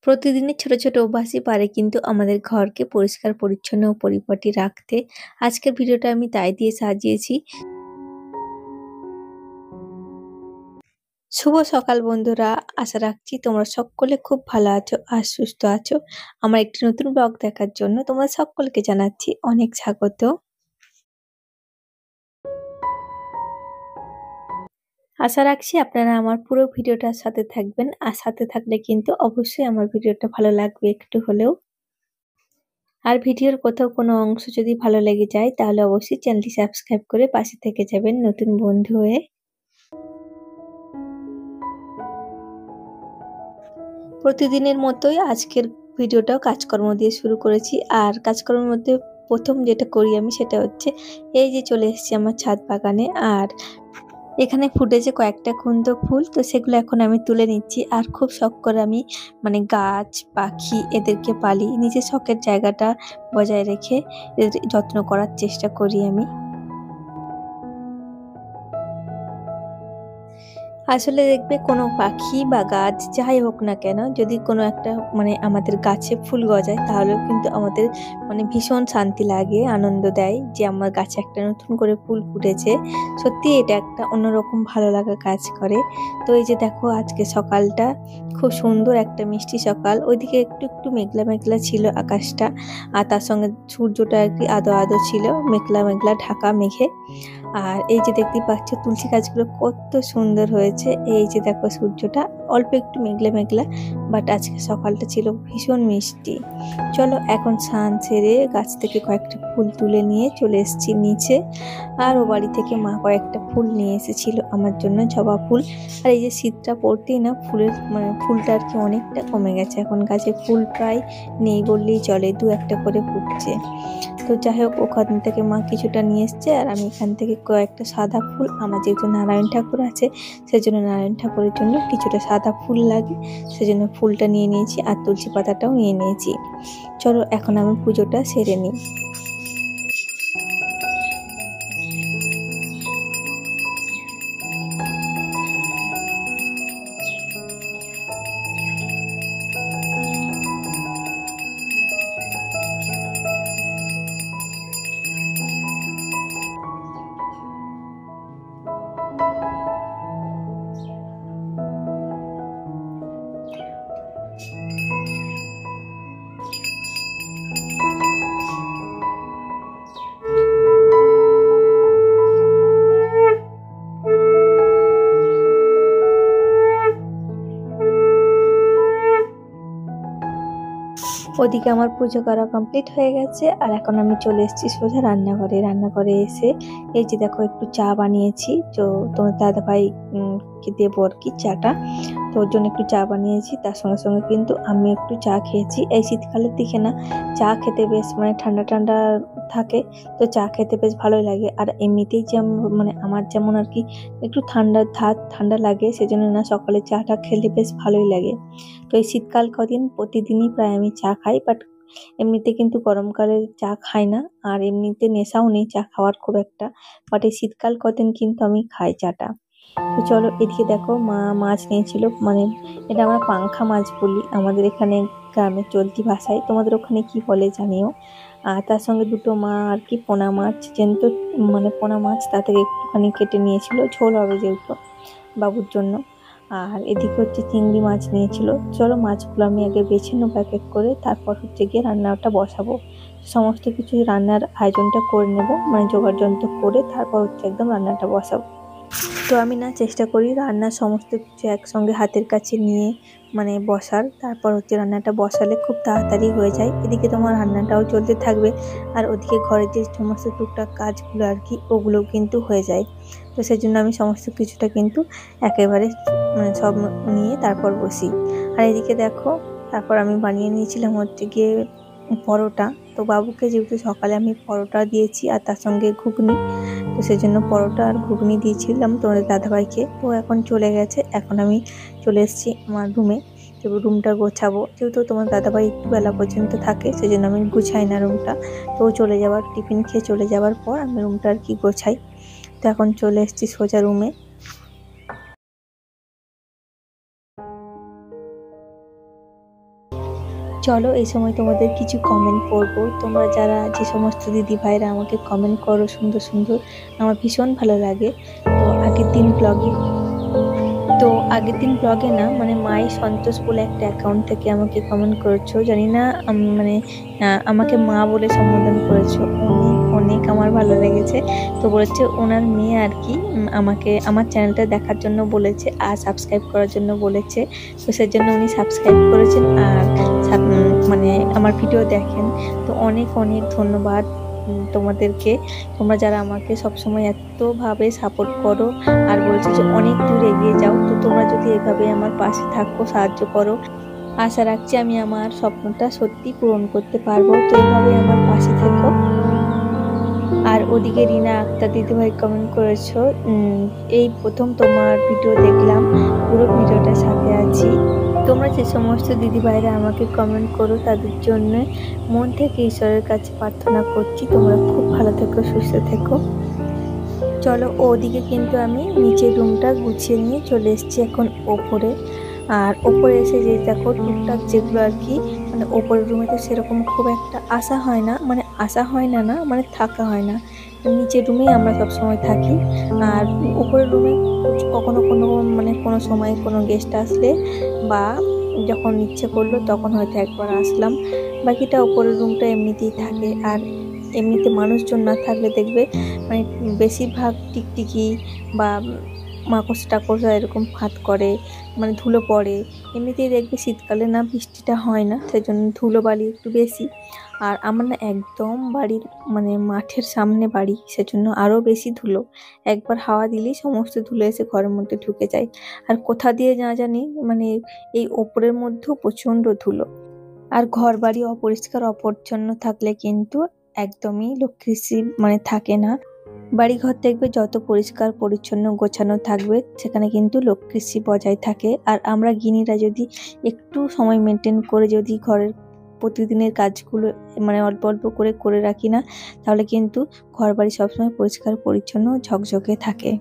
প্রতিদিনই ছোট ছোট অভ্যাসই পারে কিন্তু আমাদের ঘরকে পরিষ্কার পরিচ্ছন্ন ও পরিপাটি রাখতে। আজকের ভিডিওটা আমি তাই দিয়ে সাজিয়েছি। শুভ সকাল বন্ধুরা, আশা রাখছি তোমরা সকলে খুব ভালো আছো আর সুস্থ আছো। আমার একটি নতুন ব্লগ দেখার জন্য তোমরা সকলকে জানাচ্ছি অনেক স্বাগত। আশা রাখছি আপনারা আমার পুরো ভিডিওটার সাথে থাকবেন, আর সাথে থাকলে কিন্তু অবশ্যই আমার ভিডিওটা ভালো লাগবে একটু হলেও। আর ভিডিওর কোথাও কোনো অংশ যদি ভালো লেগে যায় তাহলে অবশ্যই চ্যানেলটি সাবস্ক্রাইব করে পাশে থেকে যাবেন নতুন বন্ধু হয়ে। প্রতিদিনের মতোই আজকের ভিডিওটাও কাজকর্ম দিয়ে শুরু করেছি। আর কাজকর্মের মধ্যে প্রথম যেটা করি আমি সেটা হচ্ছে এই যে চলে এসেছি আমার ছাদ বাগানে। আর এখানে ফুটেছে কয়েকটা কুন্দ ফুল, তো সেগুলো এখন আমি তুলে নিচ্ছি। আর খুব শখ করে আমি গাছ পাখি এদেরকে পালি, নিজের শখের জায়গাটা বজায় রেখে এদের যত্ন করার চেষ্টা করি আমি। আসলে দেখবে কোনো পাখি বা গাছ যাই হোক না কেন, যদি কোনো একটা আমাদের গাছে ফুল গজায় তাহলেও কিন্তু আমাদের ভীষণ শান্তি লাগে, আনন্দ দেয় যে আমার গাছে একটা নতুন করে ফুল ফুটেছে। সত্যি এটা একটা অন্যরকম ভালো লাগা কাজ করে। তো এই যে দেখো আজকে সকালটা খুব সুন্দর একটা মিষ্টি সকাল, ওইদিকে একটু একটু মেঘলা মেঘলা ছিল আকাশটা, আর তার সঙ্গে সূর্যটা আর কি আদো আদো ছিল, মেঘলা মেঘলা ঢাকা মেঘে। আর এই যে দেখতে পাচ্ছ তুলসী গাছগুলো কত সুন্দর হয়েছে। এই যে দেখো সূর্যটা অল্প একটু মেঘলা মেঘলা, বাট আজকে সকালটা ছিল ভীষণ মিষ্টি। চলো এখন স্নান সেরে গাছ থেকে কয়েকটা ফুল তুলে নিয়ে চলে এসেছি নিচে। আর ও বাড়ি থেকে মা কয়েকটা ফুল নিয়ে এসেছিল আমার জন্য, জবা ফুল। আর এই যে শীতটা পড়তেই না ফুলের ফুলটা আর কি অনেকটা কমে গেছে, এখন গাছে ফুল প্রায় নেই বললেই চলে, দু একটা করে ফুটছে। তো যাই হোক ওখান থেকে মা কিছুটা নিয়ে এসছে, আর আমি এখান থেকে কয়েকটা সাদা ফুল, আমার যেহেতু নারায়ণ ঠাকুর আছে সেজন্য নারায়ণ ঠাকুরের জন্য কিছুটা সাদা ফুল লাগে, সেজন্য ফুলটা নিয়ে নিয়েছি আর তুলসী পাতাটাও নিয়ে নিয়েছি। চলো এখন আমি পুজোটা সেরে নিই। ওদিকে আমার পুজো করা কমপ্লিট হয়ে গেছে, আর এখন আমি চলে এসেছি সোজা রান্নাঘরে। রান্নাঘরে এসে এই যে দেখো একটু চা বানিয়েছি, তো তোমার দাদা ভাই দেবো আর কি চাটা, তো ওর জন্য একটু চা বানিয়েছি। তার সঙ্গে সঙ্গে কিন্তু আমি একটু চা খেয়েছি। এই শীতকালের দিকে না চা খেতে বেশ ঠান্ডা ঠান্ডা থাকে, তো চা খেতে বেশ ভালোই লাগে। আর এমনিতেই যে আমার যেমন আর কি একটু ঠান্ডা ঠান্ডা লাগে, সেজন্য না সকালে চাটা খেলে বেশ ভালোই লাগে। তো এই শীতকাল কদিন প্রতিদিনই প্রায় আমি চা খাই, বাট এমনিতে কিন্তু গরমকালে চা খাই না, আর এমনিতে নেশাও নেই চা খাওয়ার খুব একটা, বাট এই শীতকাল কদিন কিন্তু আমি খাই চাটা। তো চলো এদিকে দেখো মা মাছ নিয়েছিল, এটা আমরা পাংখা মাছ বলি আমাদের এখানে গ্রামের চলতি ভাষায়, তোমাদের ওখানে কি বলে জানিও। আর তার সঙ্গে দুটো মা আর কি পোনা মাছ, যেহেতু পোনা মাছ তা থেকে একটুখানি কেটে নিয়েছিল, ঝোল হবে যেহেতু বাবুর জন্য। আর এদিকে হচ্ছে চিংড়ি মাছ নিয়েছিল। চলো মাছগুলো আমি আগে বেছে নেবো এক এক করে, তারপর হচ্ছে গিয়ে রান্নাটা বসাবো। সমস্ত কিছু রান্নার আয়োজনটা করে নেবো, জোগাড় যন্ত্র করে তারপর হচ্ছে একদম রান্নাটা বসাবো। তো আমি না চেষ্টা করি রান্নার সমস্ত কিছু একসঙ্গে হাতের কাছে নিয়ে বসার, তারপর হচ্ছে রান্নাটা বসালে খুব তাড়াতাড়ি হয়ে যায়। এদিকে তোমার রান্নাটাও চলতে থাকবে, আর ওদিকে ঘরের যে সমস্ত টুকটাক কাজগুলো আর কি ওগুলোও কিন্তু হয়ে যায়। তো সেই জন্য আমি সমস্ত কিছুটা কিন্তু একেবারে সব নিয়ে তারপর বসি। আর এদিকে দেখো তারপর আমি বানিয়ে নিয়েছিলাম হচ্ছে গিয়ে পরোটা। তো বাবুকে যেহেতু সকালে আমি পরোটা দিয়েছি আর তার সঙ্গে ঘুগনি, তো সেই জন্য পরোটা আর ঘুগনি দিয়েছিলাম তোমাদের দাদাভাইকে। তো এখন চলে গেছে, এখন আমি চলে এসেছি আমার রুমে। তো রুমটা গোছাবো, যেহেতু তোমার দাদাভাই একটু বেলা পর্যন্ত থাকে সেই জন্য আমি গুছাই না রুমটা। তো চলে যাওয়ার টিফিন খেয়ে চলে যাওয়ার পর আমি রুমটা আর কি গোছাই। তো এখন চলে এসেছি সোজা রুমে। চলো এই সময় তোমাদের কিছু কমেন্ট পড়বো। তোমরা যারা যে সমস্ত দিদি ভাইরা আমাকে কমেন্ট করো সুন্দর সুন্দর, আমার ভীষণ ভালো লাগে। তো আগের দিন ব্লগে না, মানে মাই সন্তোষ বলে একটা অ্যাকাউন্ট থেকে আমাকে কমেন্ট করেছো, জানি না মানে আমাকে মা বলে সম্বোধন করেছো। অনেক অনেক আমার ভালো লেগেছে। তো বলেছে ওনার মেয়ে আর কি আমাকে আমার চ্যানেলটা দেখার জন্য বলেছে আর সাবস্ক্রাইব করার জন্য বলেছে। তো সেজন্য উনি সাবস্ক্রাইব করেছেন আর মানে আমার ভিডিও দেখেন। তো অনেক অনেক ধন্যবাদ তোমাদেরকে। তোমরা যারা আমাকে সবসময় এতভাবে সাপোর্ট করো আর বলছো যে অনেক দূর এগিয়ে যাও। তো তোমরা যদি এভাবে আমার পাশে থাকো, সাহায্য করো, আশা রাখছি আমি আমার স্বপ্নটা সত্যি পূরণ করতে পারবো। তো এইভাবে আমার পাশে থেকো। আর ওদিকে রিনা আক্তার দিদিভাই কমেন্ট করেছো, এই প্রথম তোমার ভিডিও দেখলাম, পুরো ভিডিওটার সাথে আছি। তোমরা যে সমস্ত দিদিভাইরা আমাকে কমেন্ট করো তাদের জন্য মন থেকে ঈশ্বরের কাছে প্রার্থনা করছি তোমরা খুব ভালো থেকো, সুস্থ থেকো। চলো ওদিকে কিন্তু আমি নিচের রুমটা গুছিয়ে নিয়ে চলে এসেছি এখন ওপরে। আর ওপরে এসে যে দেখো টুকটাক যেগুলো আর কি, মানে ওপরের রুমে তো সেরকম খুব একটা আসা হয় না, মানে আসা হয় না না মানে থাকা হয় না। নিচের রুমেই আমরা সবসময় থাকি। আর ওপরের রুমে কখনো কোনো মানে কোনো সময় কোনো গেস্ট আসলে বা যখন ইচ্ছে করলো তখন হয়তো একবার আসলাম। বাকিটা ওপরের রুমটা এমনিতেই থাকে। আর এমনিতে মানুষজন না থাকলে দেখবে মানে বেশিরভাগ টিকটিকি বা মাকড়সা টাকড়সা এরকম ফাঁদ করে, মানে ধুলো পড়ে। এমনিতেই দেখবে শীতকালে না বৃষ্টিটা হয় না, সেজন্য ধুলো বালি একটু বেশি। আর আমার না একদম বাড়ির মানে মাঠের সামনে বাড়ি, সেজন্য আরও বেশি ধুলো। একবার হাওয়া দিলেই সমস্ত ধুলো এসে ঘরের মধ্যে ঢুকে যায়। আর কোথা দিয়ে না জানি মানে এই ওপরের মধ্যেও প্রচণ্ড ধুলো। আর ঘর বাড়ি অপরিষ্কার অপরিচ্ছন্ন থাকলে কিন্তু একদমই লক্ষ্মীশ্রী মানে থাকে না। বাড়ি ঘর দেখবে যত পরিষ্কার পরিচ্ছন্ন গোছানো থাকবে সেখানে কিন্তু লক্ষ্মীশ্রী বজায় থাকে। আর আমরা গৃহিণীরা যদি একটু সময় মেনটেন করে যদি ঘরের প্রতিদিনের কাজগুলো মানে অল্প অল্প করে করে রাখি না, তাহলে কিন্তু ঘর বাড়ি সবসময় পরিষ্কার পরিচ্ছন্ন ঝকঝকে থাকে।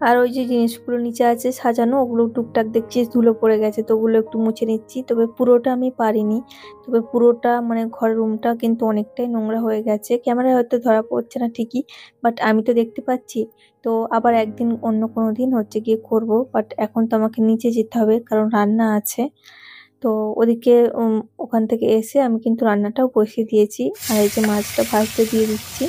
আর ওই যে জিনিসগুলো নিচে আছে সাজানো, ওগুলো টুকটাক দেখছি ধুলো পড়ে গেছে, তো ওগুলো একটু মুছে নিচ্ছি। তবে পুরোটা আমি পারিনি। তবে পুরোটা মানে ঘরের রুমটা কিন্তু অনেকটাই নোংরা হয়ে গেছে। ক্যামেরায় হয়তো ধরা পড়ছে না ঠিকই, বাট আমি তো দেখতে পাচ্ছি। তো আবার একদিন অন্য কোনো দিন হচ্ছে গিয়ে করব, বাট এখন তো আমাকে নিচে যেতে হবে কারণ রান্না আছে। তো ওদিকে ওখান থেকে এসে আমি কিন্তু রান্নাটাও বসিয়ে দিয়েছি। আর এই যে মাছটা ভাজতে দিয়ে দিচ্ছি।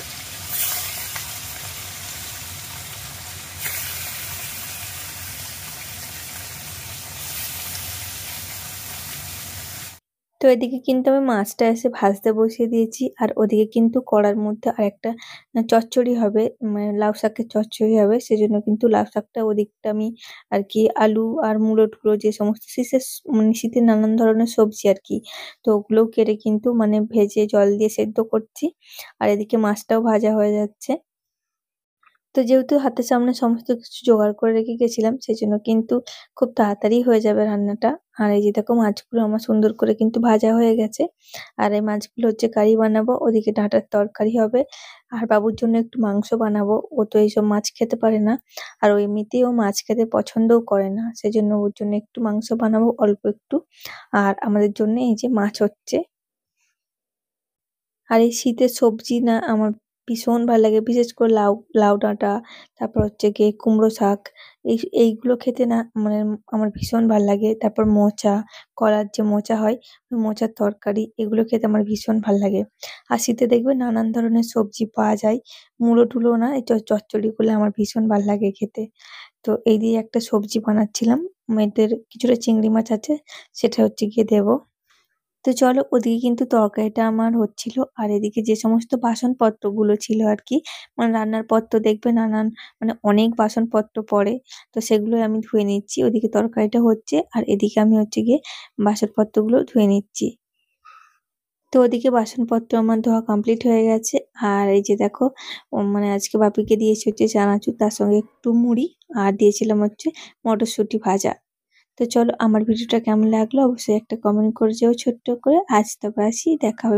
তো এদিকে কিন্তু আমি মাছটা এসে ভাজতে বসিয়ে দিয়েছি। আর ওদিকে কিন্তু কড়ার মধ্যে আরেকটা চচ্চড়ি হবে, মানে লাউ শাকের চচ্চড়ি হবে। সেজন্য কিন্তু লাউ শাকটা ওদিকটা আমি আর কি আলু আর মূলো টুলো যে সমস্ত শীষের মানে শীতের নানান ধরনের সবজি আর কি, তো ওগুলোও কেটে কিন্তু মানে ভেজে জল দিয়ে সেদ্ধ করছি। আর এদিকে মাছটাও ভাজা হয়ে যাচ্ছে। তো যেহেতু হাতের সামনে সমস্ত কিছু জোগাড় করে রেখে গেছিলাম, সেজন্য কিন্তু খুব তাড়াতাড়ি হয়ে যাবে রান্নাটা। আর এই যে দেখো মাছগুলো আমার সুন্দর করে কিন্তু ভাজা হয়ে গেছে। আর এই মাছগুলো হচ্ছে কারি বানাবো, ওদিকে ডাঁটার তরকারি হবে। আর বাবুর জন্য একটু মাংস বানাবো, ও তো এইসব মাছ খেতে পারে না। আর ও এমনিতেই ও মাছ খেতে পছন্দও করে না, সেজন্য ওর জন্য একটু মাংস বানাবো অল্প একটু। আর আমাদের জন্য এই যে মাছ হচ্ছে। আর এই শীতের সবজি না আমার ভীষণ ভালো লাগে, বিশেষ করে লাউ লাউ ডাঁটা, তারপর হচ্ছে গিয়ে কুমড়ো শাক। এইগুলো খেতে না মানে আমার ভীষণ ভাল লাগে। তারপর মোচা, কলার যে মোচা হয় ওই মোচার তরকারি, এগুলো খেতে আমার ভীষণ ভাল লাগে। আর শীতে দেখবে নানান ধরনের সবজি পাওয়া যায়, মূলো টুলো না এই চচ্চড়ি করলে আমার ভীষণ ভাল লাগে খেতে। তো এই দিয়ে একটা সবজি বানাচ্ছিলাম, মেয়েদের কিছুটা চিংড়ি মাছ আছে, সেটা হচ্ছে গিয়ে দেবো। তো চলো ওদিকে কিন্তু তরকারিটা আমার হচ্ছিল। আর এদিকে যে সমস্ত বাসনপত্রগুলো ছিল আর কি, মানে রান্নার পর তো দেখবে নানান মানে অনেক বাসনপত্র পড়ে, তো সেগুলো আমি ধুয়ে নিচ্ছি। ওদিকে তরকারিটা হচ্ছে আর এদিকে আমি হচ্ছে গিয়ে বাসনপত্রগুলো ধুয়ে নিচ্ছি। তো ওদিকে বাসনপত্র আমার ধোয়া কমপ্লিট হয়ে গেছে। আর এই যে দেখো মানে আজকে বাপিকে দিয়েছি হচ্ছে চানাচুর, তার সঙ্গে একটু মুড়ি, আর দিয়েছিলাম হচ্ছে মটরশুঁটি ভাজা। তো চলো আমার ভিডিওটা কেমন লাগলো অবশ্যই একটা কমেন্ট করে যেও ছোট্ট করে। আজ তবে আসি, দেখা হবে।